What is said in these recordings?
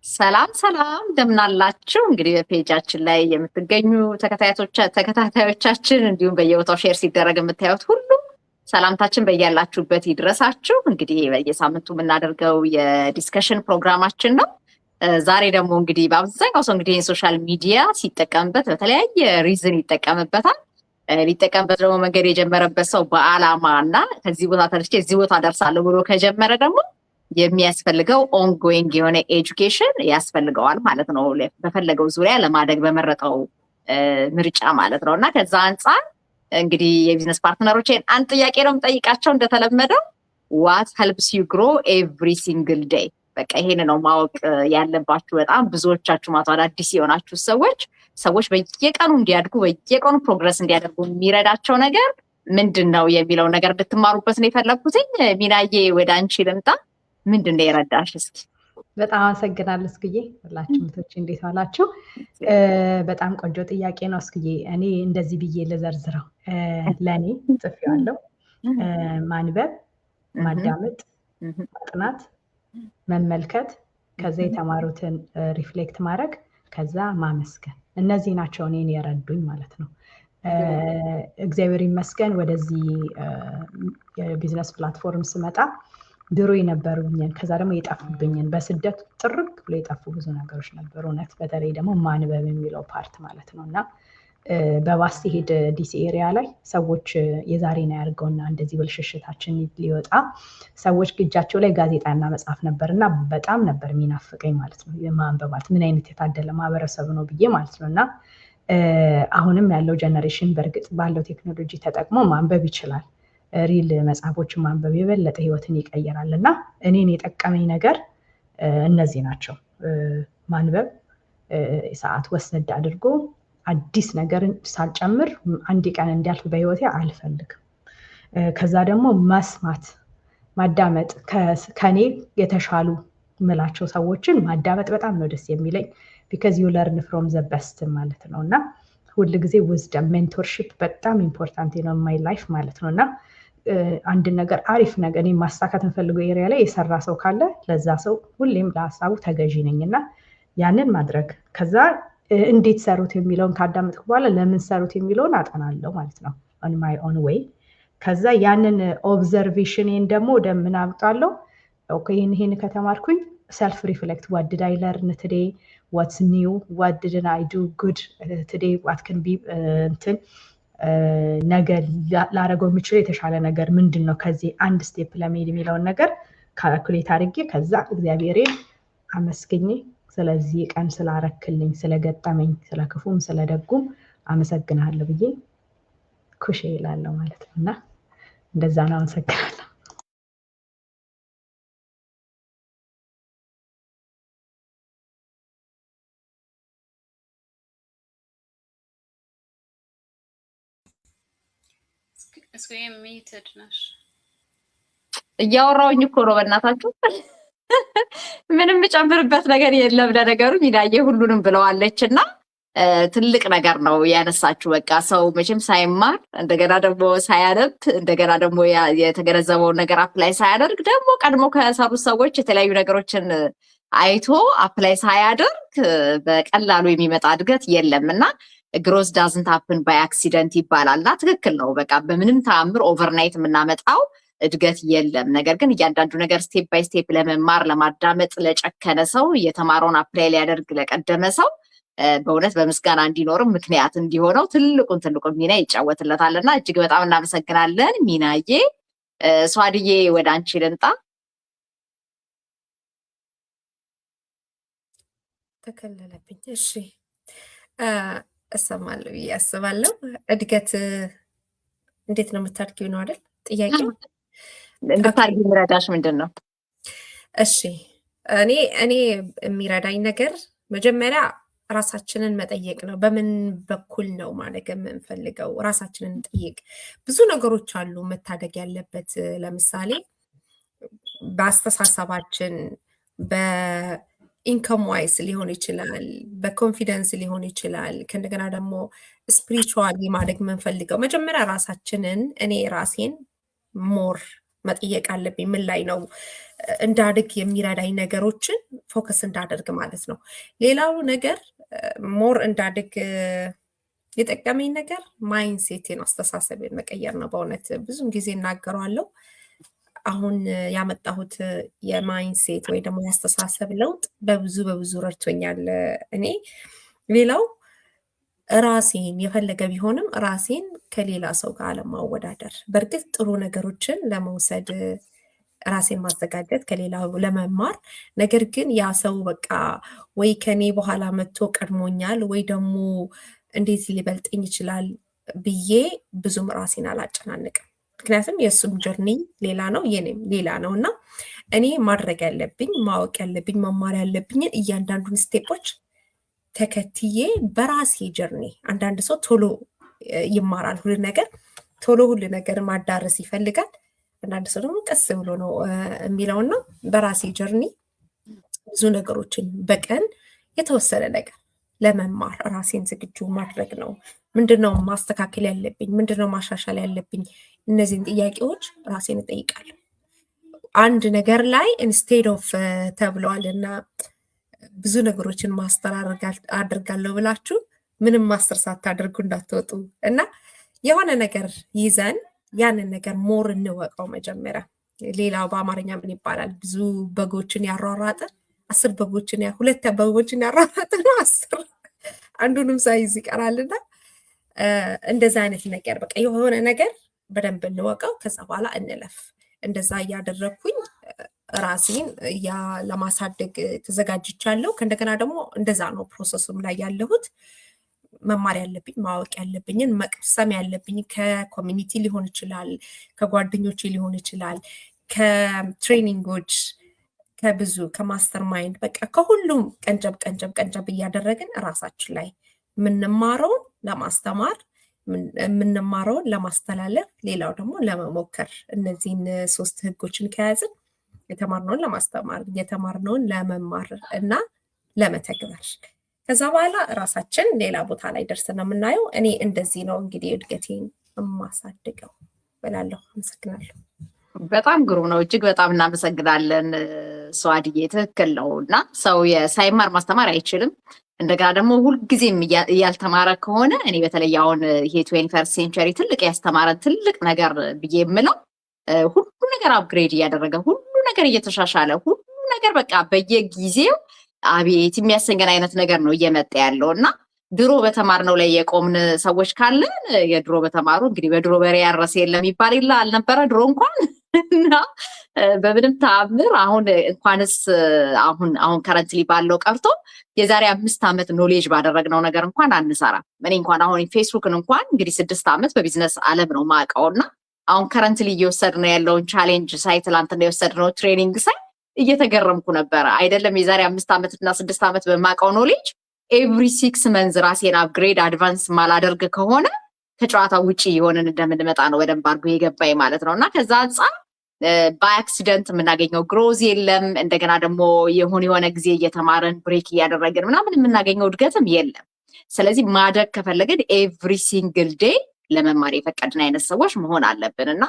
ሰላም ሰላም እንደምናላችሁ። እንግዲህ በፔጃችን ላይ የምትገኙ ተከታታዮቻችን እንዲሁም በየቦታው ሼር ሲደረግ የምታዩት ሁሉ ሰላምታችን በያላችሁበት ይድረሳችሁ። እንግዲህ በየሳምንቱ የምናደርገው የዲስከሽን ፕሮግራማችን ነው። ዛሬ ደግሞ እንግዲህ በአብዛኛው ሰው እንግዲህ ሶሻል ሚዲያ ሲጠቀምበት በተለያየ ሪዝን ይጠቀምበታል። ሊጠቀምበት ደግሞ መንገድ የጀመረበት ሰው በአላማ እና ከዚህ ቦታ ተነስቼ እዚህ ቦታ ደርሳለሁ ብሎ ከጀመረ ደግሞ የሚያስፈልገው ኦንጎይንግ የሆነ ኤጁኬሽን ያስፈልገዋል ማለት ነው። በፈለገው ዙሪያ ለማደግ በመረጠው ምርጫ ማለት ነው። እና ከዛ አንጻር እንግዲህ የቢዝነስ ፓርትነሮችን አንድ ጥያቄ ነው የምጠይቃቸው እንደተለመደው ዋት ሄልፕስ ዩ ግሮ ኤቭሪ ሲንግል ዴይ። በቃ ይሄን ነው ማወቅ ያለባችሁ። በጣም ብዙዎቻችሁ ማለት አዳዲስ የሆናችሁ ሰዎች በየቀኑ እንዲያድጉ በየቀኑ ፕሮግረስ እንዲያደርጉ የሚረዳቸው ነገር ምንድን ነው የሚለው ነገር እንድትማሩበት ነው የፈለኩትኝ። ሚናዬ ወደ አንቺ ልምጣ። ምንድን ነው የረዳሽ? እስኪ። በጣም አመሰግናለሁ እስክዬ። ሁላችሁ ምቶች እንዴት ዋላችሁ? በጣም ቆንጆ ጥያቄ ነው እስክዬ። እኔ እንደዚህ ብዬ ልዘርዝረው። ለእኔ ጽፌዋለሁ። ማንበብ፣ ማዳመጥ፣ ማጥናት፣ መመልከት፣ ከዛ የተማሩትን ሪፍሌክት ማድረግ፣ ከዛ ማመስገን። እነዚህ ናቸው እኔን የረዱኝ ማለት ነው። እግዚአብሔር ይመስገን ወደዚህ የቢዝነስ ፕላትፎርም ስመጣ ድሮ የነበሩኝን ከዛ ደግሞ የጠፉብኝን በስደት ጥርቅ ብሎ የጠፉ ብዙ ነገሮች ነበሩ። እውነት በተለይ ደግሞ ማንበብ የሚለው ፓርት ማለት ነው። እና በባስ ሲሄድ ዲሲ ኤሪያ ላይ ሰዎች የዛሬን ያርገውና እንደዚህ ብልሽሽታችን ሊወጣ ሰዎች እጃቸው ላይ ጋዜጣና መጽሐፍ ነበር እና በጣም ነበር የሚናፍቀኝ ማለት ነው። የማንበባት ምን አይነት የታደለ ማህበረሰብ ነው ብዬ ማለት ነው። እና አሁንም ያለው ጀነሬሽን በእርግጥ ባለው ቴክኖሎጂ ተጠቅሞ ማንበብ ይችላል። ሪል መጽሐፎችን ማንበብ የበለጠ ህይወትን ይቀይራል። እና እኔን የጠቀመኝ ነገር እነዚህ ናቸው። ማንበብ፣ ሰዓት ወሰድ አድርጎ አዲስ ነገርን ሳልጨምር አንድ ቀን እንዲያልፍ በህይወቴ አልፈልግም። ከዛ ደግሞ መስማት፣ ማዳመጥ፣ ከኔ የተሻሉ ምላቸው ሰዎችን ማዳመጥ በጣም ነው ደስ የሚለኝ። ቢካዝ ዩ ለርን ፍሮም ዘ በስት ማለት ነው። እና ሁል ጊዜ ዊዝደም ሜንቶርሺፕ በጣም ኢምፖርታንት ነው ማይ ላይፍ ማለት ነው። እና አንድ ነገር አሪፍ ነገር እኔ ማሳካት እንፈልገው ኤሪያ ላይ የሰራ ሰው ካለ ለዛ ሰው ሁሌም ለሀሳቡ ተገዢ ነኝ እና ያንን ማድረግ ከዛ እንዴት ሰሩት የሚለውን ካዳመጥኩ በኋላ ለምን ሰሩት የሚለውን አጠናለሁ ማለት ነው on my own way። ከዛ ያንን ኦብዘርቬሽንን ደግሞ ወደ ምን አምጣለሁ? ኦኬ ይሄን ከተማርኩኝ self reflect, what did I learn today, what's new, what didn't I do good today, what can be ነገር ላረገው የምችለው የተሻለ ነገር ምንድን ነው ከዚህ አንድ ስቴፕ ለመሄድ የሚለውን ነገር ካልኩሌት አድርጌ ከዛ እግዚአብሔርን አመስግኜ ስለዚህ ቀን ስላረክልኝ ስለገጠመኝ ስለክፉም ስለደጉም አመሰግናለሁ ብዬ ኩሽ ይላለሁ ማለት ነው። እና እንደዛ ነው። አመሰግናለሁ። እስኪ የሚትድ ነሽ እያወራሁኝ እኮ ነው። በእናታችሁ ምንም ጨምርበት ነገር የለም። ለነገሩ ሚናዬ ሁሉንም ብለዋለች እና ትልቅ ነገር ነው ያነሳችሁ። በቃ ሰው መቼም ሳይማር እንደገና ደግሞ ሳያነብ እንደገና ደግሞ የተገነዘበውን ነገር አፕላይ ሳያደርግ ደግሞ ቀድሞ ከሰሩት ሰዎች የተለያዩ ነገሮችን አይቶ አፕላይ ሳያደርግ በቀላሉ የሚመጣ እድገት የለም እና ግሮዝ ዳዝንት ሃፕን ባይ አክሲደንት ይባላል። እና ትክክል ነው። በቃ በምንም ተአምር ኦቨርናይት የምናመጣው እድገት የለም። ነገር ግን እያንዳንዱ ነገር ስቴፕ ባይ ስቴፕ ለመማር ለማዳመጥ ለጨከነ ሰው የተማረውን አፕላይ ሊያደርግ ለቀደመ ሰው በእውነት በምስጋና እንዲኖርም ምክንያት እንዲሆነው ትልቁን ሚና ይጫወትለታል እና እጅግ በጣም እናመሰግናለን ሚናዬ። ሷድዬ ወደ አንቺ ልምጣ። ተከለለብኝ። እሺ እሰማለሁ ብዬ አስባለሁ። እድገት እንዴት ነው የምታድጊው ነው አይደል ጥያቄው? እንድታድጊ የሚረዳሽ ምንድን ነው? እሺ እኔ የሚረዳኝ ነገር መጀመሪያ ራሳችንን መጠየቅ ነው። በምን በኩል ነው ማደግ የምንፈልገው? ራሳችንን ጠይቅ። ብዙ ነገሮች አሉ መታደግ ያለበት። ለምሳሌ በአስተሳሰባችን ኢንከም ዋይስ ሊሆን ይችላል፣ በኮንፊደንስ ሊሆን ይችላል። ከእንደገና ደግሞ ስፒሪቹዋሊ ማደግ የምንፈልገው መጀመሪያ ራሳችንን እኔ ራሴን ሞር መጠየቅ አለብኝ። ምን ላይ ነው እንዳድግ የሚረዳኝ ነገሮችን ፎከስ እንዳደርግ ማለት ነው። ሌላው ነገር ሞር እንዳድግ የጠቀመኝ ነገር ማይንድሴቴን አስተሳሰቤን መቀየር ነው። በእውነት ብዙም ጊዜ እናገረዋለሁ። አሁን ያመጣሁት የማይንድሴት ወይ ደግሞ የአስተሳሰብ ለውጥ በብዙ ረድቶኛል እኔ። ሌላው ራሴን የፈለገ ቢሆንም ራሴን ከሌላ ሰው ጋር አለማወዳደር። በእርግጥ ጥሩ ነገሮችን ለመውሰድ ራሴን ማዘጋጀት ከሌላው ለመማር፣ ነገር ግን ያ ሰው በቃ ወይ ከኔ በኋላ መጥቶ ቀድሞኛል ወይ ደግሞ እንዴት ሊበልጥኝ ይችላል ብዬ ብዙም ራሴን አላጨናንቅም። ምክንያቱም የእሱም ጀርኒ ሌላ ነው የኔም ሌላ ነው እና እኔ ማድረግ ያለብኝ ማወቅ ያለብኝ መማር ያለብኝን እያንዳንዱን ስቴፖች ተከትዬ በራሴ ጀርኒ። አንዳንድ ሰው ቶሎ ይማራል ሁሉ ነገር ማዳረስ ይፈልጋል። አንዳንድ ሰው ደግሞ ቀስ ብሎ ነው የሚለውና በራሴ ጀርኒ ብዙ ነገሮችን በቀን የተወሰነ ነገር ለመማር ራሴን ዝግጁ ማድረግ ነው። ምንድነው ማስተካከል ያለብኝ? ምንድነው ማሻሻል ያለብኝ? እነዚህን ጥያቄዎች ራሴን እጠይቃለሁ። አንድ ነገር ላይ ኢንስቴድ ኦፍ ተብለዋል እና ብዙ ነገሮችን ማስተር አድርጋለሁ ብላችሁ ምንም ማስተር ሳታደርጉ እንዳትወጡ እና የሆነ ነገር ይዘን ያንን ነገር ሞር እንወቀው መጀመሪያ። ሌላው በአማርኛ ምን ይባላል? ብዙ በጎችን ያሯሯጠ 10 በጎችን 2 በጎችን ያሯሯጠ ነው 10 አንዱንም ሳይዝ ይቀራልና እንደዛ አይነት ነገር በቃ የሆነ ነገር በደንብ እንወቀው፣ ከዛ በኋላ እንለፍ። እንደዛ እያደረኩኝ ራሴን ለማሳደግ ተዘጋጅቻለሁ። ከእንደገና ደግሞ እንደዛ ነው ፕሮሰሱም ላይ ያለሁት። መማር ያለብኝ ማወቅ ያለብኝን መቅሰም ያለብኝ ከኮሚኒቲ ሊሆን ይችላል፣ ከጓደኞቼ ሊሆን ይችላል፣ ከትሬኒንጎች፣ ከብዙ ከማስተር ማይንድ በቃ ከሁሉም ቀንጨብ እያደረግን ራሳችን ላይ የምንማረውን ለማስተማር የምንማረውን ለማስተላለፍ፣ ሌላው ደግሞ ለመሞከር እነዚህን 3 ህጎችን ከያዝን የተማርነውን ለማስተማር፣ የተማርነውን ለመማር እና ለመተግበር ከዛ በኋላ ራሳችን ሌላ ቦታ ላይ ደርሰን የምናየው። እኔ እንደዚህ ነው እንግዲህ እድገቴን የማሳድገው ብላለሁ። አመሰግናለሁ። በጣም ግሩም ነው። እጅግ በጣም እናመሰግናለን ሰዋድዬ። ትክክል ነው እና ሰው ሳይማር ማስተማር አይችልም። እንደገና ደግሞ ሁልጊዜም እያልተማረ ከሆነ እኔ በተለይ አሁን ይሄ 21st ሴንቸሪ ትልቅ ያስተማረን ትልቅ ነገር ብዬ የምለው ሁሉ ነገር አፕግሬድ እያደረገ ሁሉ ነገር እየተሻሻለ ሁሉ ነገር በቃ በየጊዜው አቤት የሚያሰኘን አይነት ነገር ነው እየመጣ ያለው እና ድሮ በተማርነው ላይ የቆምን ሰዎች ካለን የድሮ በተማሩ እንግዲህ በድሮ በሬ ያረሰ የለም ይባል ይላ አልነበረ ድሮ እንኳን እና በምንም ተአምር አሁን እንኳንስ አሁን ከረንትሊ ባለው ቀርቶ የዛሬ 5 ዓመት ኖሌጅ ባደረግነው ነገር እንኳን አንሰራ። እኔ እንኳን አሁን ፌስቡክን እንኳን እንግዲህ 6 ዓመት በቢዝነስ ዓለም ነው ማውቀውና አሁን ከረንትሊ እየወሰድነው ያለውን ቻሌንጅ ሳይ ትላንትና የወሰድነው ትሬኒንግ ሳይ እየተገረምኩ ነበረ። አይደለም የዛሬ 5 ዓመት እና 6 ዓመት በማውቀው ኖሌጅ ኤቭሪ 6 መንዝ ራሴን አፕግሬድ አድቫንስ ማላደርግ ከሆነ ከጨዋታ ውጪ የሆነን እንደምንመጣ ነው በደንብ አድርጎ የገባኝ ማለት ነው። እና ከዛ አንጻር በአክሲደንት የምናገኘው ግሮዝ የለም። እንደገና ደግሞ የሆነ ጊዜ እየተማረን ብሬክ እያደረግን ምናምን የምናገኘው እድገትም የለም። ስለዚህ ማደግ ከፈለግን ኤቭሪ ሲንግል ዴይ ለመማር የፈቀድን አይነት ሰዎች መሆን አለብን እና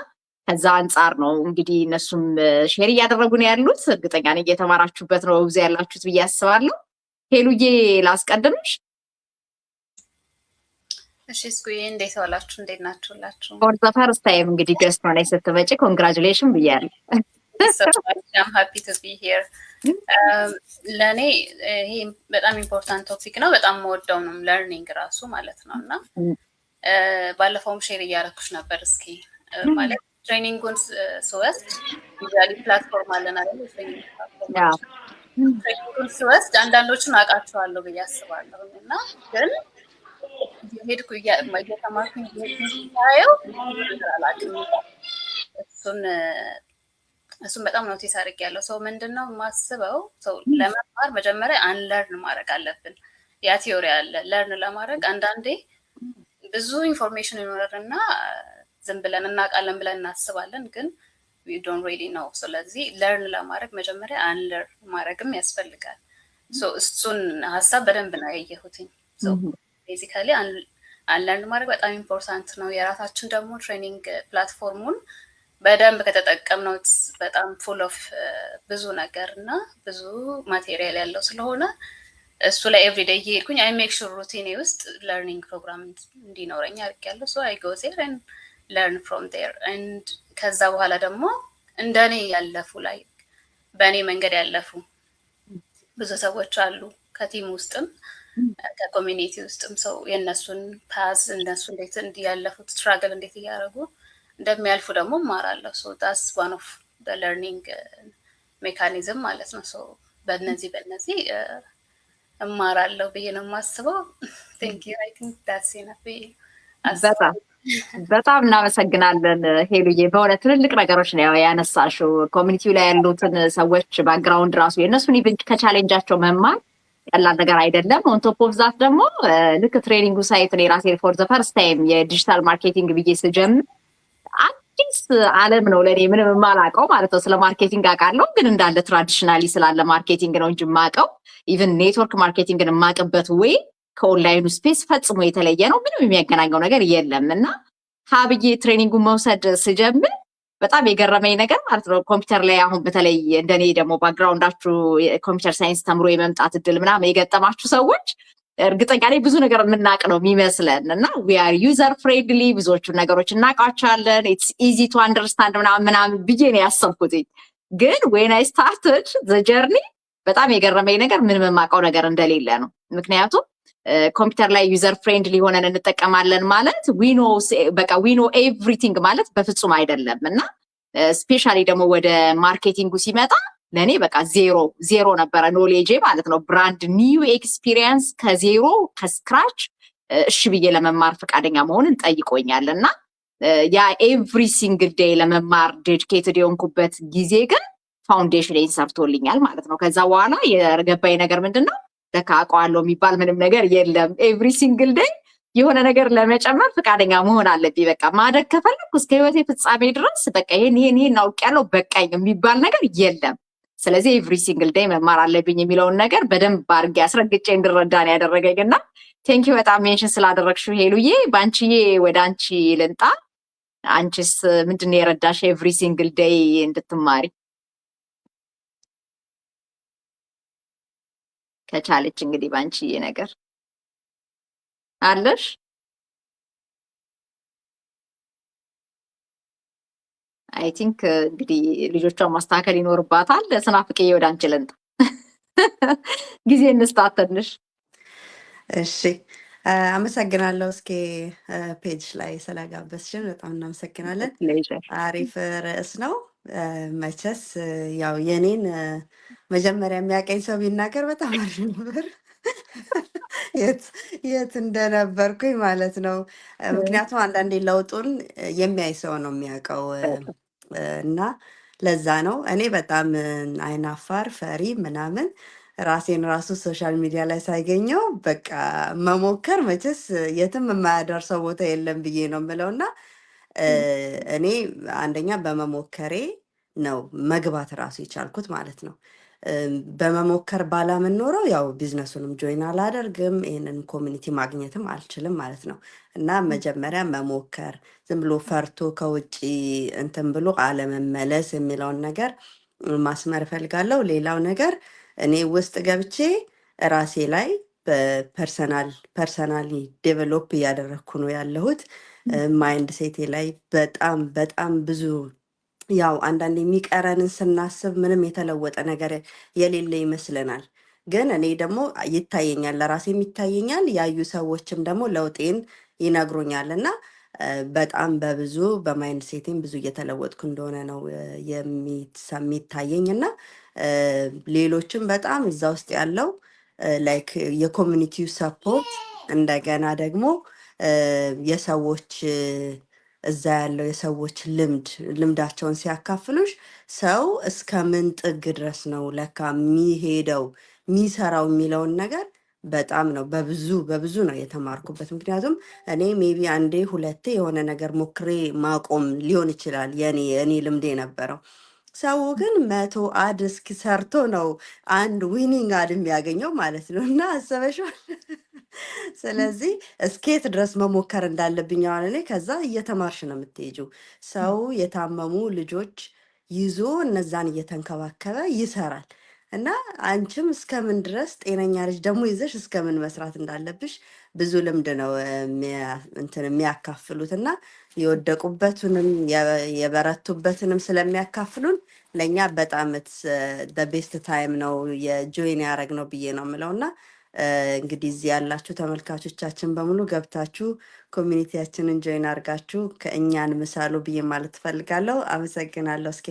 ከዛ አንጻር ነው እንግዲህ እነሱም ሼር እያደረጉ ነው ያሉት። እርግጠኛ ነኝ እየተማራችሁበት ነው ብዙ ያላችሁት ብዬ አስባለሁ። ሄሉዬ ላስቀድምሽ። እሺ እስኩዬ እንዴት ዋላችሁ? እንዴት ናችሁላችሁ? ፎር ዘ ፈርስት ታይም እንግዲህ ገስት ላይ ስትመጪ ኮንግራቹሌሽን ብያለሁ። I'm happy to be here. ለኔ ይሄ በጣም ኢምፖርታንት ቶፒክ ነው። በጣም ወደው ነው ለርኒንግ ራሱ ማለት ነውና ባለፈውም ሼር እያደረኩሽ ነበር። እስኪ ማለት ትሬኒንጉን ስወስድ ዩዛሊ ፕላትፎርም አለን አይደል? ትሬኒንጉን ስወስድ አንዳንዶቹን አውቃቸዋለሁ ብዬ አስባለሁ እና ግን ሄድኩ እየተማርኩኝ ሳየው አላውቅም። እሱን በጣም ኖቲስ አድርጌያለሁ። ሰው ምንድነው የማስበው ሰው ለመማር መጀመሪያ አንለርን ማድረግ አለብን። ያ ቲዮሪ አለ። ለርን ለማድረግ አንዳንዴ ብዙ ኢንፎርሜሽን ይኖረንና ዝም ብለን እናውቃለን ብለን እናስባለን፣ ግን we don't really know። ስለዚህ ለርን ለማድረግ መጀመሪያ አንለርን ማድረግም ያስፈልጋል። እሱን ሀሳብ በደንብ ነው ያየሁትኝ። ቤዚካሊ አንለርን ማድረግ በጣም ኢምፖርታንት ነው። የራሳችን ደግሞ ትሬኒንግ ፕላትፎርሙን በደንብ ከተጠቀምነው በጣም ፉል ኦፍ ብዙ ነገር እና ብዙ ማቴሪያል ያለው ስለሆነ እሱ ላይ ኤቭሪዴይ እየሄድኩኝ አይ ሜክ ሹር ሩቲኔ ውስጥ ለርኒንግ ፕሮግራም እንዲኖረኝ አድርጌያለሁ። ሶ አይ ጎ ዜር ኤንድ ለርን ፍሮም ዜር ኤንድ ከዛ በኋላ ደግሞ እንደኔ ያለፉ ላይ በእኔ መንገድ ያለፉ ብዙ ሰዎች አሉ ከቲም ውስጥም ከኮሚኒቲ ውስጥም ሰው የእነሱን ፓዝ እነሱ እንዴት እንዲያለፉት ስትራግል እንዴት እያደረጉ እንደሚያልፉ ደግሞ እማራለሁ። ሶ ዳስ ዋን ኦፍ ዘ ለርኒንግ ሜካኒዝም ማለት ነው። ሶ በእነዚህ እማራለሁ ብዬ ነው የማስበው። ቴንክ ዩ አይ ቲንክ ዳትስ ኢነፍ ብዬ በጣም እናመሰግናለን ሄሉዬ። በእውነት ትልልቅ ነገሮች ነው ያነሳሽው። ኮሚኒቲው ላይ ያሉትን ሰዎች ባክግራውንድ ራሱ የእነሱን ኢቨንት ከቻሌንጃቸው መማር ቀላል ነገር አይደለም። ኦን ቶፕ ኦፍ ዛት ደግሞ ልክ ትሬኒንጉ ሳይት ነው የራሴ ፎር ዘ ፈርስት ታይም የዲጂታል ማርኬቲንግ ብዬ ስጀምር አዲስ ዓለም ነው ለእኔ፣ ምንም የማላውቀው ማለት ነው። ስለ ማርኬቲንግ አውቃለሁ ግን እንዳለ ትራዲሽናሊ ስላለ ማርኬቲንግ ነው እንጂ የማውቀው ኢቨን ኔትወርክ ማርኬቲንግን የማውቅበት ወይ ከኦንላይኑ ስፔስ ፈጽሞ የተለየ ነው። ምንም የሚያገናኘው ነገር የለም እና ሀብዬ ትሬኒንጉን መውሰድ ስጀምር በጣም የገረመኝ ነገር ማለት ነው ኮምፒውተር ላይ አሁን በተለይ እንደኔ ደግሞ ባክግራውንዳችሁ ኮምፒውተር ሳይንስ ተምሮ የመምጣት እድል ምናምን የገጠማችሁ ሰዎች እርግጠኛ ነኝ ብዙ ነገር የምናውቅ ነው የሚመስለን እና ዊ አር ዩዘር ፍሬንድሊ ብዙዎቹን ነገሮች እናውቃቸዋለን። ኢትስ ኢዚ ቱ አንደርስታንድ ምናምን ብዬ ነው ያሰብኩት። ግን ዌን አይ ስታርትድ ዘ ጀርኒ በጣም የገረመኝ ነገር ምንም የማውቀው ነገር እንደሌለ ነው። ምክንያቱም ኮምፒውተር ላይ ዩዘር ፍሬንድሊ ሆነን እንጠቀማለን ማለት ዊኖ ኤቭሪቲንግ ማለት በፍጹም አይደለም እና ስፔሻሊ ደግሞ ወደ ማርኬቲንጉ ሲመጣ ለእኔ በቃ ዜሮ ነበረ ኖሌጄ ማለት ነው። ብራንድ ኒው ኤክስፒሪየንስ ከዜሮ ከስክራች እሺ ብዬ ለመማር ፈቃደኛ መሆንን ጠይቆኛል እና ያ ኤቭሪ ሲንግል ዴይ ለመማር ዴዲኬትድ የሆንኩበት ጊዜ ግን ፋውንዴሽን ሰርቶልኛል ማለት ነው። ከዛ በኋላ የገባኝ ነገር ምንድን ነው ለካ አውቀዋለሁ የሚባል ምንም ነገር የለም። ኤቭሪ ሲንግል ዴይ የሆነ ነገር ለመጨመር ፈቃደኛ መሆን አለብኝ። በቃ ማደግ ከፈለኩ እስከ ህይወቴ ፍጻሜ ድረስ በቃ ይሄን አውቄያለሁ በቃኝ የሚባል ነገር የለም። ስለዚህ ኤቭሪ ሲንግል ዴይ መማር አለብኝ የሚለውን ነገር በደንብ አድርጌ አስረግጬ እንድረዳ ነው ያደረገኝ እና ቴንኪው በጣም ሜንሽን ስላደረግሽው ሄሉዬ። በአንቺዬ ወደ አንቺ ልንጣ። አንቺስ ምንድን ነው የረዳሽ ኤቭሪ ሲንግል ዴይ እንድትማሪ? ከቻለች እንግዲህ በአንቺዬ ነገር አለሽ? አይ ቲንክ እንግዲህ ልጆቿን ማስተካከል ይኖርባታል። ስናፍቄ ወደ አንቺ ልንጣ። ጊዜ እንስጣት ትንሽ። እሺ አመሰግናለሁ። እስኪ ፔጅ ላይ ስለጋበዝሽን በጣም እናመሰግናለን። አሪፍ ርዕስ ነው። መቼስ ያው የኔን መጀመሪያ የሚያቀኝ ሰው ቢናገር በጣም አሪፍ ነበር፣ የት እንደነበርኩኝ ማለት ነው። ምክንያቱም አንዳንዴ ለውጡን የሚያይ ሰው ነው የሚያውቀው እና ለዛ ነው እኔ በጣም አይናፋር ፈሪ ምናምን ራሴን ራሱ ሶሻል ሚዲያ ላይ ሳይገኘው በቃ መሞከር መቼስ የትም የማያደርሰው ቦታ የለም ብዬ ነው የምለው እና እኔ አንደኛ በመሞከሬ ነው መግባት ራሱ የቻልኩት ማለት ነው። በመሞከር ባላምን ኖረው ያው ቢዝነሱንም ጆይን አላደርግም፣ ይህንን ኮሚኒቲ ማግኘትም አልችልም ማለት ነው። እና መጀመሪያ መሞከር ዝም ብሎ ፈርቶ ከውጭ እንትን ብሎ አለመመለስ የሚለውን ነገር ማስመር እፈልጋለሁ። ሌላው ነገር እኔ ውስጥ ገብቼ ራሴ ላይ ፐርሰናሊ ዴቨሎፕ እያደረግኩ ነው ያለሁት። ማይንድ ሴቴ ላይ በጣም ብዙ ያው አንዳንድ የሚቀረንን ስናስብ ምንም የተለወጠ ነገር የሌለ ይመስለናል። ግን እኔ ደግሞ ይታየኛል፣ ለራሴም ይታየኛል፣ ያዩ ሰዎችም ደግሞ ለውጤን ይነግሩኛል እና በጣም በብዙ በማይንድ ሴቴም ብዙ እየተለወጥኩ እንደሆነ ነው የሚታየኝ እና ሌሎችም በጣም እዛ ውስጥ ያለው ላይክ የኮሚኒቲው ሰፖርት እንደገና ደግሞ የሰዎች እዛ ያለው የሰዎች ልምዳቸውን ሲያካፍሉሽ ሰው እስከ ምን ጥግ ድረስ ነው ለካ የሚሄደው የሚሰራው የሚለውን ነገር በጣም ነው በብዙ ነው የተማርኩበት። ምክንያቱም እኔ ሜቢ አንዴ ሁለቴ የሆነ ነገር ሞክሬ ማቆም ሊሆን ይችላል የኔ ልምድ የነበረው። ሰው ግን 100 አድ እስኪ ሰርቶ ነው አንድ ዊኒንግ አድ የሚያገኘው ማለት ነው። እና አሰበሽዋል ስለዚህ እስኬት ድረስ መሞከር እንዳለብኝ አሁን እኔ ከዛ እየተማርሽ ነው የምትሄጂው። ሰው የታመሙ ልጆች ይዞ እነዛን እየተንከባከበ ይሰራል እና አንቺም እስከምን ድረስ ጤነኛ ልጅ ደግሞ ይዘሽ እስከምን መስራት እንዳለብሽ ብዙ ልምድ ነው እንትን የሚያካፍሉት እና የወደቁበትንም የበረቱበትንም ስለሚያካፍሉን ለእኛ በጣም ቤስት ታይም ነው የጆይን ያደረግ ነው ብዬ ነው የምለው እና እንግዲህ እዚህ ያላችሁ ተመልካቾቻችን በሙሉ ገብታችሁ ኮሚኒቲያችንን ጆይን አድርጋችሁ ከእኛን ምሳሉ ብዬ ማለት ትፈልጋለሁ። አመሰግናለሁ። እስኪ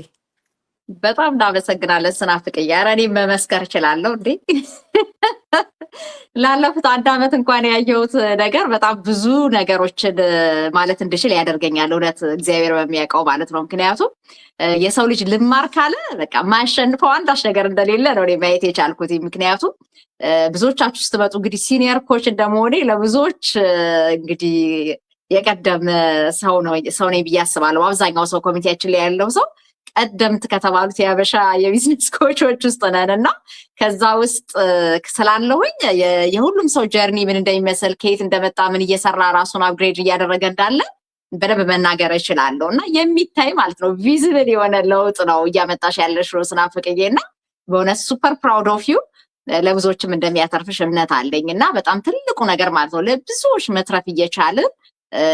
በጣም እናመሰግናለን ስናፍቅዬ። ኧረ እኔም መመስከር እችላለሁ እንዴ ላለፉት 1 ዓመት እንኳን ያየሁት ነገር በጣም ብዙ ነገሮችን ማለት እንድችል ያደርገኛል። እውነት እግዚአብሔር በሚያውቀው ማለት ነው። ምክንያቱም የሰው ልጅ ልማር ካለ በቃ ማሸንፈው አንዳች ነገር እንደሌለ ነው እኔ ማየት የቻልኩት። ምክንያቱም ብዙዎቻችሁ ስትመጡ እንግዲህ ሲኒየር ኮች እንደመሆኔ ለብዙዎች እንግዲህ የቀደም ሰው ነኝ ብዬ አስባለሁ። አብዛኛው ሰው ኮሚቴያችን ላይ ያለው ሰው ቀደምት ከተባሉት የሀበሻ የቢዝነስ ኮቾች ውስጥ ነን እና ከዛ ውስጥ ስላለሁኝ የሁሉም ሰው ጀርኒ ምን እንደሚመስል ከየት እንደመጣ ምን እየሰራ ራሱን አፕግሬድ እያደረገ እንዳለ በደንብ መናገር እችላለሁ እና የሚታይ ማለት ነው ቪዚብል የሆነ ለውጥ ነው እያመጣሽ ያለሽ ስናፍቅዬ እና በእውነት ሱፐር ፕራውድ ኦፍ ዩ። ለብዙዎችም እንደሚያተርፍሽ እምነት አለኝ እና በጣም ትልቁ ነገር ማለት ነው ለብዙዎች መትረፍ እየቻልን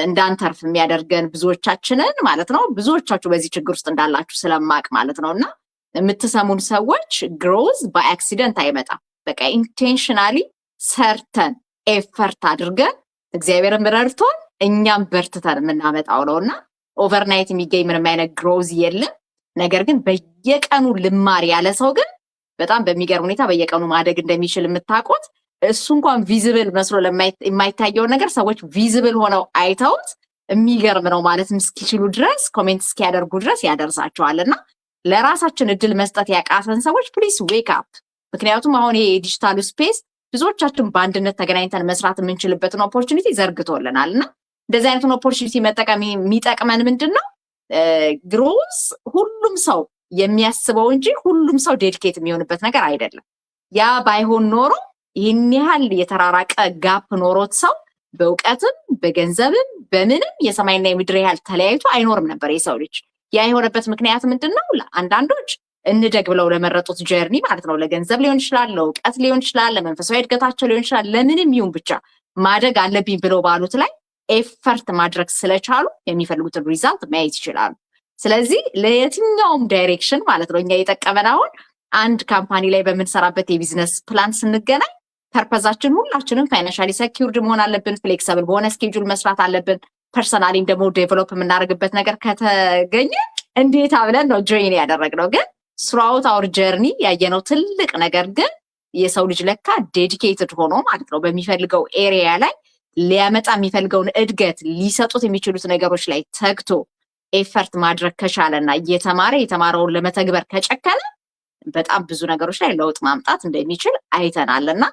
እንዳንተርፍ የሚያደርገን ብዙዎቻችንን ማለት ነው ብዙዎቻችሁ በዚህ ችግር ውስጥ እንዳላችሁ ስለማቅ ማለት ነው እና የምትሰሙን ሰዎች ግሮዝ በአክሲደንት አይመጣም። በቃ ኢንቴንሽናሊ ሰርተን ኤፈርት አድርገን እግዚአብሔርን ረድቶን እኛም በርትተን የምናመጣው ነው እና ኦቨርናይት የሚገኝ ምንም አይነት ግሮዝ የለም። ነገር ግን በየቀኑ ልማር ያለ ሰው ግን በጣም በሚገርም ሁኔታ በየቀኑ ማደግ እንደሚችል የምታውቁት እሱ እንኳን ቪዚብል መስሎ የማይታየው ነገር ሰዎች ቪዚብል ሆነው አይተውት የሚገርም ነው ማለት እስኪችሉ ድረስ ኮሜንት እስኪያደርጉ ድረስ ያደርሳቸዋል እና ለራሳችን እድል መስጠት ያቃተን ሰዎች ፕሊስ ዌክ አፕ። ምክንያቱም አሁን ይሄ የዲጂታሉ ስፔስ ብዙዎቻችን በአንድነት ተገናኝተን መስራት የምንችልበትን ኦፖርቹኒቲ ዘርግቶልናል እና እንደዚህ አይነቱን ኦፖርቹኒቲ መጠቀም የሚጠቅመን ምንድን ነው ግሮዝ ሁሉም ሰው የሚያስበው እንጂ ሁሉም ሰው ዴዲኬት የሚሆንበት ነገር አይደለም። ያ ባይሆን ኖሮ ይህን ያህል የተራራቀ ጋፕ ኖሮት ሰው በእውቀትም በገንዘብም በምንም የሰማይና የምድር ያህል ተለያይቶ አይኖርም ነበር የሰው ልጅ። ያ የሆነበት ምክንያት ምንድን ነው? አንዳንዶች እንደግ ብለው ለመረጡት ጀርኒ ማለት ነው ለገንዘብ ሊሆን ይችላል፣ ለእውቀት ሊሆን ይችላል፣ ለመንፈሳዊ እድገታቸው ሊሆን ይችላል፣ ለምንም ይሁን ብቻ ማደግ አለብኝ ብለው ባሉት ላይ ኤፈርት ማድረግ ስለቻሉ የሚፈልጉትን ሪዛልት ማየት ይችላሉ። ስለዚህ ለየትኛውም ዳይሬክሽን ማለት ነው እኛ የጠቀመን አሁን አንድ ካምፓኒ ላይ በምንሰራበት የቢዝነስ ፕላን ስንገናኝ ፐርፐዛችን ሁላችንም ፋይናንሻሊ ሴኪውርድ መሆን አለብን። ፍሌክሲብል በሆነ ስኬጁል መስራት አለብን። ፐርሰናሊም ደግሞ ዴቨሎፕ የምናደርግበት ነገር ከተገኘ እንዴት አብለን ነው ጆይን ያደረግነው። ግን ስራውት አውር ጀርኒ ያየነው ትልቅ ነገር ግን የሰው ልጅ ለካ ዴዲኬትድ ሆኖ ማለት ነው በሚፈልገው ኤሪያ ላይ ሊያመጣ የሚፈልገውን እድገት ሊሰጡት የሚችሉት ነገሮች ላይ ተግቶ ኤፈርት ማድረግ ከቻለና እየተማረ የተማረውን ለመተግበር ከጨከነ በጣም ብዙ ነገሮች ላይ ለውጥ ማምጣት እንደሚችል አይተናል እና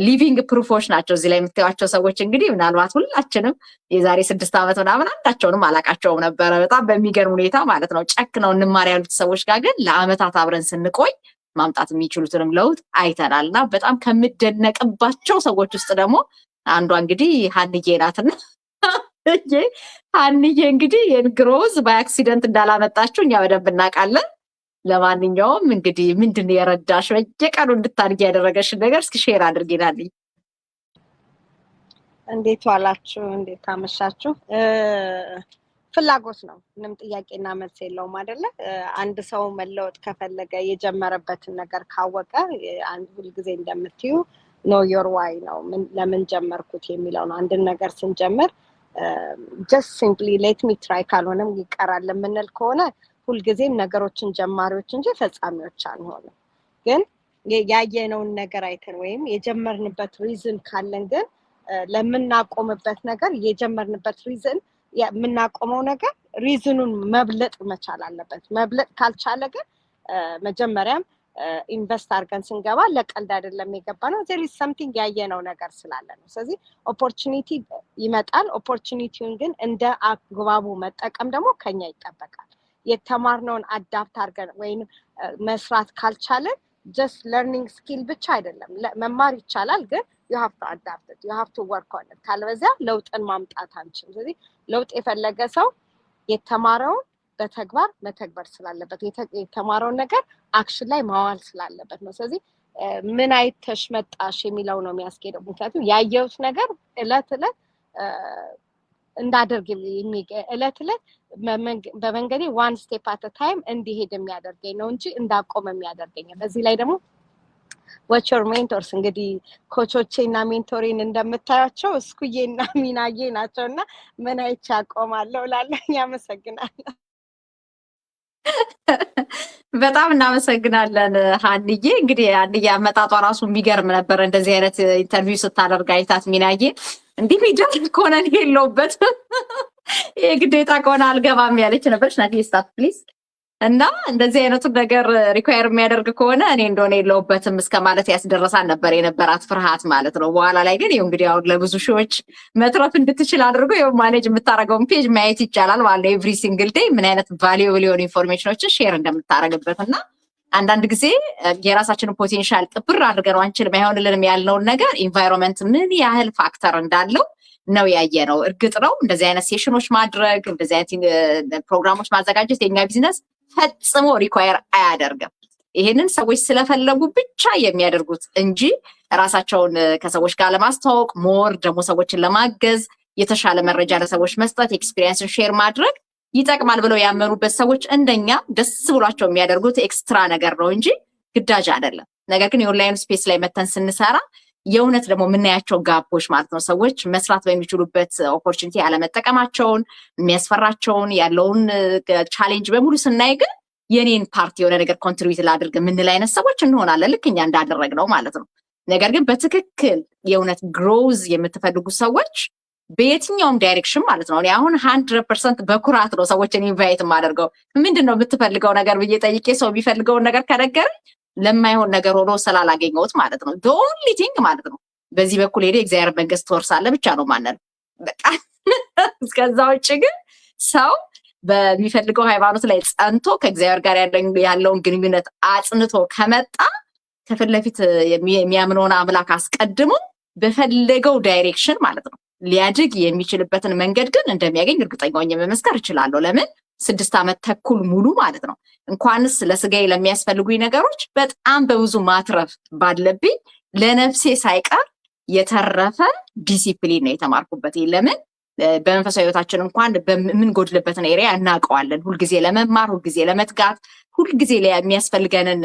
ሊቪንግ ፕሩፎች ናቸው እዚህ ላይ የምታዩቸው ሰዎች። እንግዲህ ምናልባት ሁላችንም የዛሬ 6 ዓመት ምናምን አንዳቸውንም አላቃቸውም ነበረ በጣም በሚገርም ሁኔታ ማለት ነው። ጨክነው እንማር ያሉት ሰዎች ጋር ግን ለአመታት አብረን ስንቆይ ማምጣት የሚችሉትንም ለውጥ አይተናል እና በጣም ከምደነቅባቸው ሰዎች ውስጥ ደግሞ አንዷ እንግዲህ ሀንዬ ናትና ሀንዬ እንግዲህ የግሮዝ በአክሲደንት እንዳላመጣችሁ እኛ በደንብ እናውቃለን። ለማንኛውም እንግዲህ ምንድን የረዳሽ በየቀኑ እንድታድጊ ያደረገሽ ነገር እስኪ ሼር አድርጊናልኝ። እንዴት ዋላችሁ? እንዴት አመሻችሁ? ፍላጎት ነው፣ ምንም ጥያቄና መልስ የለውም አይደለ? አንድ ሰው መለወጥ ከፈለገ የጀመረበትን ነገር ካወቀ አንድ ሁልጊዜ እንደምትዩ ኖ ዮር ዋይ ነው። ለምን ጀመርኩት የሚለው ነው። አንድን ነገር ስንጀምር ጀስት ሲምፕሊ ሌት ሚ ትራይ ካልሆነም ይቀራል የምንል ከሆነ ሁልጊዜም ነገሮችን ጀማሪዎች እንጂ ፈጻሚዎች አንሆንም። ግን ያየነውን ነገር አይተን ወይም የጀመርንበት ሪዝን ካለን ግን ለምናቆምበት ነገር የጀመርንበት ሪዝን የምናቆመው ነገር ሪዝኑን መብለጥ መቻል አለበት። መብለጥ ካልቻለ ግን መጀመሪያም ኢንቨስት አድርገን ስንገባ ለቀልድ አይደለም የገባ ነው። there is something ያየነው ነገር ስላለ ነው። ስለዚህ ኦፖርቹኒቲ ይመጣል። ኦፖርቹኒቲውን ግን እንደ አግባቡ መጠቀም ደግሞ ከኛ ይጠበቃል። የተማርነውን አዳፕት አድርገን ወይም መስራት ካልቻለን ጀስት ለርኒንግ ስኪል ብቻ አይደለም መማር ይቻላል፣ ግን you have to adapt it, you have to work on it ካልበዚያ ለውጥን ማምጣት አንችልም ስለዚህ ለውጥ የፈለገ ሰው የተማረውን በተግባር መተግበር ስላለበት የተማረውን ነገር አክሽን ላይ ማዋል ስላለበት ነው ስለዚህ ምን አይተሽ መጣሽ የሚለው ነው የሚያስኬደው ምክንያቱም ያየሁት ነገር እለት እንዳደርግ እለት በመንገዴ one step at a time እንዲሄድ የሚያደርገኝ ነው እንጂ እንዳቆም የሚያደርገኝ በዚህ ላይ ደግሞ what your mentors እንግዲህ ኮቾቼና ሜንቶሪን እንደምታያቸው እስኩዬና ሚናዬ ናቸውና ምን አይቻ አቆማለሁ ላለኝ ያመሰግናለሁ በጣም እናመሰግናለን ሀንዬ እንግዲህ ሀንዬ አመጣጧ ራሱ የሚገርም ነበር እንደዚህ አይነት ኢንተርቪው ስታደርግ አይታት ሚናዬ እንዲህ ሚዲያል ከሆነ የለውበት የግዴታ ከሆነ አልገባም ያለች ነበርሽ ናቲ ስታፍ ፕሊዝ እና እንደዚህ አይነቱ ነገር ሪኳየር የሚያደርግ ከሆነ እኔ እንደሆነ የለውበትም እስከማለት ያስደረሳን ነበር የነበራት ፍርሃት ማለት ነው በኋላ ላይ ግን ይኸው እንግዲህ አሁን ለብዙ ሺዎች መትረፍ እንድትችል አድርጎ ይኸው ማኔጅ የምታደርገውን ፔጅ ማየት ይቻላል ማለት ነው ኤቭሪ ሲንግል ዴይ ምን አይነት ቫልዩብል የሆኑ ኢንፎርሜሽኖችን ሼር እንደምታደርግበት እና አንዳንድ ጊዜ የራሳችንን ፖቴንሻል ጥብር አድርገን አንችልም አይሆንልንም ያልነውን ነገር ኢንቫይሮንመንት ምን ያህል ፋክተር እንዳለው ነው ያየነው እርግጥ ነው እንደዚህ አይነት ሴሽኖች ማድረግ እንደዚህ አይነት ፕሮግራሞች ማዘጋጀት የኛ ቢዝነስ ፈጽሞ ሪኳየር አያደርግም ይሄንን ሰዎች ስለፈለጉ ብቻ የሚያደርጉት እንጂ ራሳቸውን ከሰዎች ጋር ለማስተዋወቅ ሞር ደግሞ ሰዎችን ለማገዝ የተሻለ መረጃ ለሰዎች መስጠት ኤክስፒሪየንስን ሼር ማድረግ ይጠቅማል ብለው ያመኑበት ሰዎች እንደኛ ደስ ብሏቸው የሚያደርጉት ኤክስትራ ነገር ነው እንጂ ግዳጅ አይደለም ነገር ግን የኦንላይን ስፔስ ላይ መተን ስንሰራ የእውነት ደግሞ የምናያቸው ጋፖች ማለት ነው ሰዎች መስራት በሚችሉበት ኦፖርቹኒቲ ያለመጠቀማቸውን የሚያስፈራቸውን ያለውን ቻሌንጅ በሙሉ ስናይ ግን የኔን ፓርቲ የሆነ ነገር ኮንትሪቢዩት ላድርግ የምንል አይነት ሰዎች እንሆናለን ልክ እኛ እንዳደረግነው ማለት ነው ነገር ግን በትክክል የእውነት ግሮዝ የምትፈልጉ ሰዎች በየትኛውም ዳይሬክሽን ማለት ነው እኔ አሁን 100% በኩራት ነው ሰዎችን ኢንቫይት ማደርገው ምንድነው የምትፈልገው ነገር ብዬ ጠይቄ ሰው ቢፈልገውን ነገር ከነገረኝ ለማይሆን ነገር ሆኖ ስላላገኘሁት ማለት ነው the only thing ማለት ነው በዚህ በኩል ሄደ እግዚአብሔር መንግስት ተወርሳለ ብቻ ነው ማለት በቃ እስከዛ ውጭ ግን ሰው በሚፈልገው ሃይማኖት ላይ ጸንቶ ከእግዚአብሔር ጋር ያለውን ግንኙነት አጽንቶ ከመጣ ከፍለፊት የሚያምነውን አምላክ አስቀድሞ በፈለገው ዳይሬክሽን ማለት ነው ሊያድግ የሚችልበትን መንገድ ግን እንደሚያገኝ እርግጠኛ ሆኜ መመስከር እችላለሁ ለምን 6 ዓመት ተኩል ሙሉ ማለት ነው እንኳንስ ለስጋዬ ለሚያስፈልጉኝ ነገሮች በጣም በብዙ ማትረፍ ባለብኝ ለነፍሴ ሳይቀር የተረፈ ዲሲፕሊን ነው የተማርኩበት ለምን በመንፈሳዊ ህይወታችን እንኳን በምን ጎድለበትን ኤሪያ እናውቀዋለን ሁልጊዜ ለመማር ሁልጊዜ ለመትጋት ሁልጊዜ የሚያስፈልገንን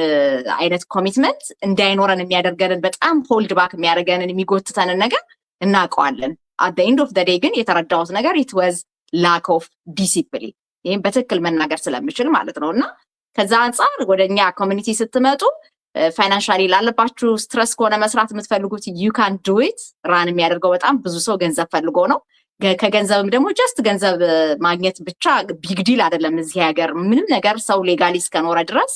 አይነት ኮሚትመንት እንዳይኖረን የሚያደርገንን በጣም ሆልድ ባክ የሚያደርገንን የሚጎትተንን ነገር እናውቀዋለን at the end of the day ግን የተረዳሁት ነገር it was lack of discipline ይሄን በትክክል መናገር ስለምችል ማለት ነውና ከዛ አንፃር ወደኛ ኮሚኒቲ ስትመጡ ፋይናንሻሊ ላለባችሁ ስትረስ ከሆነ መስራት የምትፈልጉት you can do it ራን የሚያደርገው በጣም ብዙ ሰው ገንዘብ ፈልጎ ነው ከገንዘብም ደግሞ just ገንዘብ ማግኘት ብቻ ቢግ ዲል አይደለም እዚህ ሀገር ምንም ነገር ሰው ሌጋሊ እስከኖረ ድረስ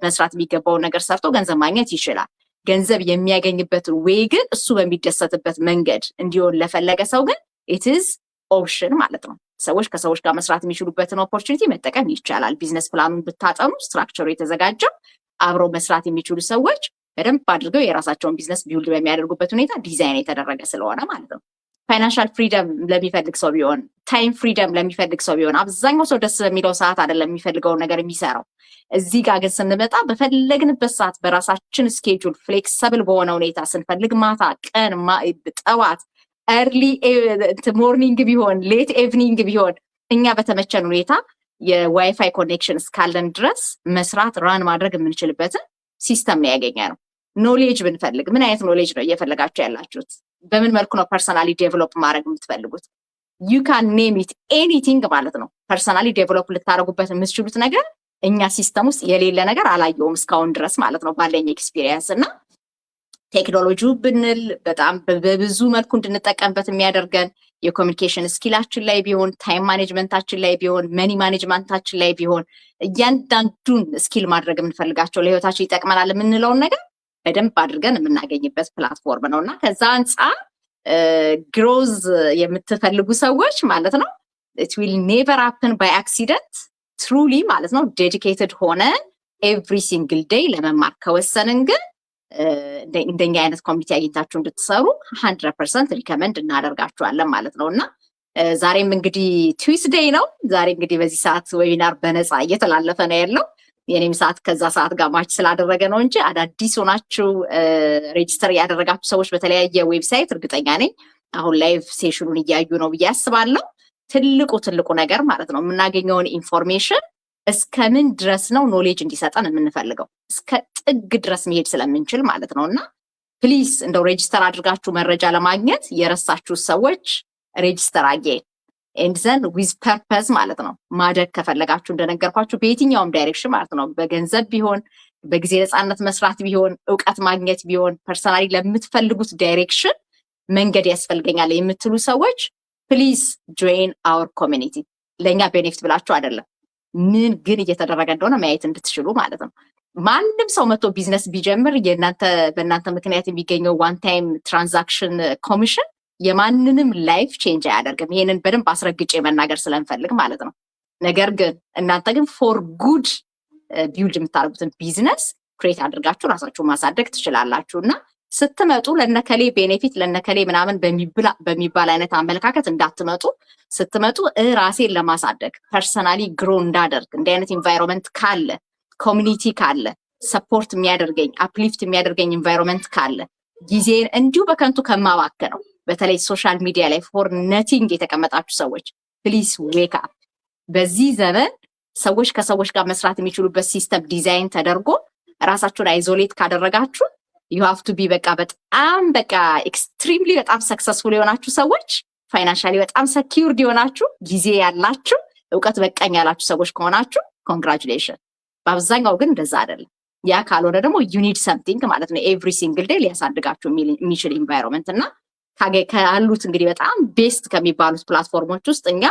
መስራት የሚገባው ነገር ሰርቶ ገንዘብ ማግኘት ይችላል ገንዘብ የሚያገኝበት ወይ ግን እሱ በሚደሰትበት መንገድ እንዲሆን ለፈለገ ሰው ግን it is option ማለት ነው ሰዎች ከሰዎች ጋር መስራት የሚችሉበትን ኦፖርቹኒቲ መጠቀም ይቻላል ቢዝነስ ፕላኑን ብታጠኑ ስትራክቸሩ የተዘጋጀው አብረው መስራት የሚችሉ ሰዎች በደንብ አድርገው የራሳቸውን ቢዝነስ ቢውልድ በሚያደርጉበት ሁኔታ ዲዛይን የተደረገ ስለሆነ ማለት ነው ፋይናንሻል ፍሪደም ለሚፈልግ ሰው ቢሆን ታይም ፍሪደም ለሚፈልግ ሰው ቢሆን አብዛኛው ሰው ደስ በሚለው ሰዓት አይደለም የሚፈልገው ነገር የሚሰራው እዚህ ጋር ግን ስንመጣ በፈለግንበት ሰዓት በራሳችን ስኬጁል ፍሌክሲብል በሆነ ሁኔታ ስንፈልግ ማታ ቀን ጠዋት early morning ቢሆን ሌት ኢቭኒንግ ቢሆን እኛ በተመቸን ሁኔታ የዋይፋይ ኮኔክሽን እስካለን ድረስ መስራት ራን ማድረግ የምንችልበትን ሲስተም ነው ያገኘነው ኖሌጅ ብንፈልግ ምን አይነት ኖሌጅ ነው እየፈለጋችሁ ያላችሁት በምን መልኩ ነው ፐርሰናሊ ዴቨሎፕ ማድረግ የምትፈልጉት you can name it anything ማለት ነው ፐርሰናሊ ዴቨሎፕ ልታደርጉበት የምትችሉት ነገር እኛ ሲስተም ውስጥ የሌለ ነገር አላየውም እስካሁን ድረስ ማለት ነው ባለኝ ኤክስፒሪየንስ እና ቴክኖሎጂው ብንል በጣም በብዙ መልኩ እንድንጠቀምበት የሚያደርገን የኮሙኒኬሽን ስኪላችን ላይ ቢሆን ታይም ማኔጅመንታችን ላይ ቢሆን መኒ ማኔጅመንታችን ላይ ቢሆን እያንዳንዱን ስኪል ማድረግ የምንፈልጋቸው ለህይወታችን ይጠቅመናል የምንለውን ነገር በደንብ አድርገን የምናገኝበት ፕላትፎርም ነውና ከዛ አንፃር ግሮዝ የምትፈልጉ ሰዎች ማለት ነው it will never happen by accident truly ማለት ነው dedicated ሆነ every single day ለመማር ከወሰንን ግን እንደኛ አይነት ኮሚኒቲ አግኝታችሁ እንድትሰሩ 100% ሪከመንድ እናደርጋችኋለን ማለት ነው። እና ዛሬም እንግዲህ ቱዊስዴይ ነው። ዛሬ እንግዲህ በዚህ ሰዓት ዌቢናር በነፃ እየተላለፈ ነው ያለው። የኔም ሰዓት ከዛ ሰዓት ጋር ማች ስላደረገ ነው እንጂ አዳዲስ ሆናችሁ ሬጂስተር ያደረጋችሁ ሰዎች በተለያየ ዌብሳይት እርግጠኛ ነኝ አሁን ላይቭ ሴሽኑን እያዩ ነው ብዬ አስባለሁ። ትልቁ ነገር ማለት ነው የምናገኘውን ኢንፎርሜሽን እስከምን ድረስ ነው ኖሌጅ እንዲሰጠን የምንፈልገው እስከ ጥግ ድረስ መሄድ ስለምንችል ማለት ነው። እና ፕሊዝ እንደው ሬጂስተር አድርጋችሁ መረጃ ለማግኘት የረሳችሁ ሰዎች ሬጂስተር አጌን ኤንድ ዘን ዊዝ ፐርፐዝ ማለት ነው። ማደግ ከፈለጋችሁ እንደነገርኳችሁ በየትኛውም ዳይሬክሽን ማለት ነው፣ በገንዘብ ቢሆን በጊዜ ነፃነት መስራት ቢሆን እውቀት ማግኘት ቢሆን ፐርሰናሊ ለምትፈልጉት ዳይሬክሽን መንገድ ያስፈልገኛል የምትሉ ሰዎች ፕሊዝ ጆይን አወር ኮሚኒቲ። ለእኛ ቤኔፊት ብላችሁ አይደለም፣ ምን ግን እየተደረገ እንደሆነ ማየት እንድትችሉ ማለት ነው። ማንም ሰው መጥቶ ቢዝነስ ቢጀምር በእናንተ ምክንያት የሚገኘው ዋን ታይም ትራንዛክሽን ኮሚሽን የማንንም ላይፍ ቼንጅ አያደርግም። ይሄንን በደንብ አስረግጬ መናገር ስለምፈልግ ማለት ነው። ነገር ግን እናንተ ግን ፎር ጉድ ቢውልድ የምታደርጉትን ቢዝነስ ክሬት አድርጋችሁ ራሳችሁ ማሳደግ ትችላላችሁ። እና ስትመጡ ለነከሌ ቤኔፊት ለነከሌ ምናምን በሚባል አይነት አመለካከት እንዳትመጡ። ስትመጡ ራሴን ለማሳደግ ፐርሰናሊ ግሮ እንዳደርግ እንዲህ አይነት ኢንቫይሮንመንት ካለ ኮሚኒቲ ካለ ሰፖርት የሚያደርገኝ አፕሊፍት የሚያደርገኝ ኢንቫይሮንመንት ካለ ጊዜን እንዲሁ በከንቱ ከማባከነው በተለይ ሶሻል ሚዲያ ላይ ፎር ነቲንግ የተቀመጣችሁ ሰዎች ፕሊዝ ዌክ አፕ። በዚህ ዘመን ሰዎች ከሰዎች ጋር መስራት የሚችሉበት ሲስተም ዲዛይን ተደርጎ ራሳችሁን አይዞሌት ካደረጋችሁ ዩ ሃቭ ቱ ቢ በጣም ኤክስትሪምሊ በጣም ሰክሰስፉል የሆናችሁ ሰዎች ፋይናንሻሊ በጣም ሰኪውርድ የሆናችሁ ጊዜ ያላችሁ እውቀት በቃኝ ያላችሁ ሰዎች ከሆናችሁ ኮንግራቹሌሽን። በአብዛኛው ግን እንደዛ አይደለም። ያ ካልሆነ ደግሞ ዩ ኒድ ሰምቲንግ ማለት ነው። ኤቭሪ ሲንግል ዴይ ሊያሳድጋችሁ የሚችል ኢንቫይሮንመንት እና ካሉት እንግዲህ በጣም ቤስት ከሚባሉት ፕላትፎርሞች ውስጥ እኛ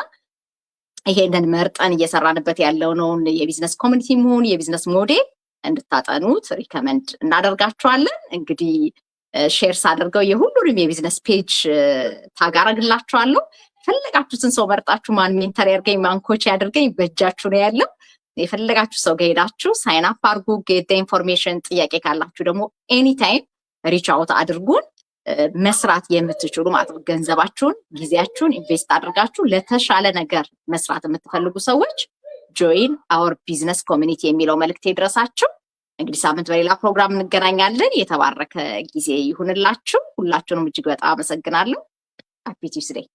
ይሄንን መርጠን እየሰራንበት ያለውን የቢዝነስ ኮሚኒቲ መሆን የቢዝነስ ሞዴል እንድታጠኑት ሪከመንድ እናደርጋችኋለን። እንግዲህ ሼርስ አድርገው የሁሉንም የቢዝነስ ፔጅ ታግ አደርግላችኋለሁ። ፈለጋችሁትን ሰው መርጣችሁ ማን ሜንተር ያድርገኝ ማን ኮች ያድርገኝ በእጃችሁ ነው ያለው። የፈለጋችሁ ሰው ጋር ሄዳችሁ ሳይን አፕ አድርጉ። ጌት ኢንፎርሜሽን። ጥያቄ ካላችሁ ደግሞ ኤኒታይም ሪች አውት አድርጉን። መስራት የምትችሉ ማለት ነው። ገንዘባችሁን ጊዜያችሁን ኢንቨስት አድርጋችሁ ለተሻለ ነገር መስራት የምትፈልጉ ሰዎች ጆይን አወር ቢዝነስ ኮሚኒቲ የሚለው መልእክት ይድረሳችሁ። እንግዲህ ሳምንት በሌላ ፕሮግራም እንገናኛለን። የተባረከ ጊዜ ይሁንላችሁ። ሁላችሁንም እጅግ በጣም አመሰግናለሁ። ሃፒ ቲውስዴይ